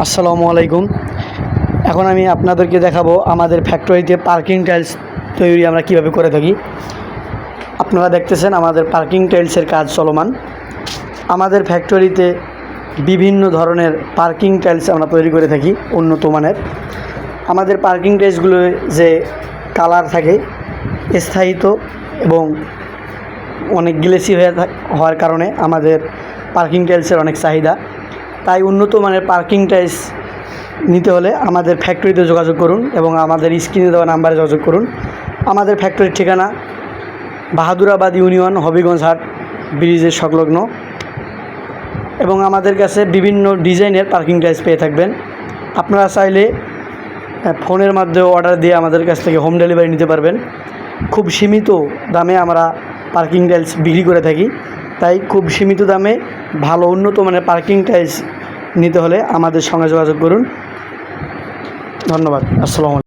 আসসালামু আলাইকুম। এখন আমি আপনাদেরকে দেখাবো আমাদের ফ্যাক্টরিতে পার্কিং টাইলস তৈরি আমরা কিভাবে করে থাকি। আপনারা দেখতেছেন আমাদের পার্কিং টাইলসের কাজ চলমান। আমাদের ফ্যাক্টরিতে বিভিন্ন ধরনের পার্কিং টাইলস আমরা তৈরি করে থাকি উন্নত মানের। আমাদের পার্কিং টাইলসগুলো যে কালার থাকে স্থায়িত্ব এবং অনেক গ্লেসি হওয়ার কারণে আমাদের পার্কিং টাইলসের অনেক চাহিদা। তাই উন্নত মানের পার্কিং টাইলস নিতে হলে আমাদের ফ্যাক্টরিতে যোগাযোগ করুন এবং আমাদের স্ক্রিনে দেওয়া নাম্বারে যোগাযোগ করুন। আমাদের ফ্যাক্টরির ঠিকানা বাহাদুরাবাদ ইউনিয়ন, হবিগঞ্জ হাট ব্রিজের সংলগ্ন, এবং আমাদের কাছে বিভিন্ন ডিজাইনের পার্কিং টাইলস পেয়ে থাকবেন। আপনারা চাইলে ফোনের মাধ্যমে অর্ডার দিয়ে আমাদের কাছ থেকে হোম ডেলিভারি নিতে পারবেন। খুব সীমিত দামে আমরা পার্কিং টাইলস বিক্রি করে থাকি। তাই খুব সীমিত দামে ভালো উন্নত মানের পার্কিং টাইলস নিতে হলে আমাদের সঙ্গে যোগাযোগ করুন। ধন্যবাদ। আসসালামু আলাইকুম।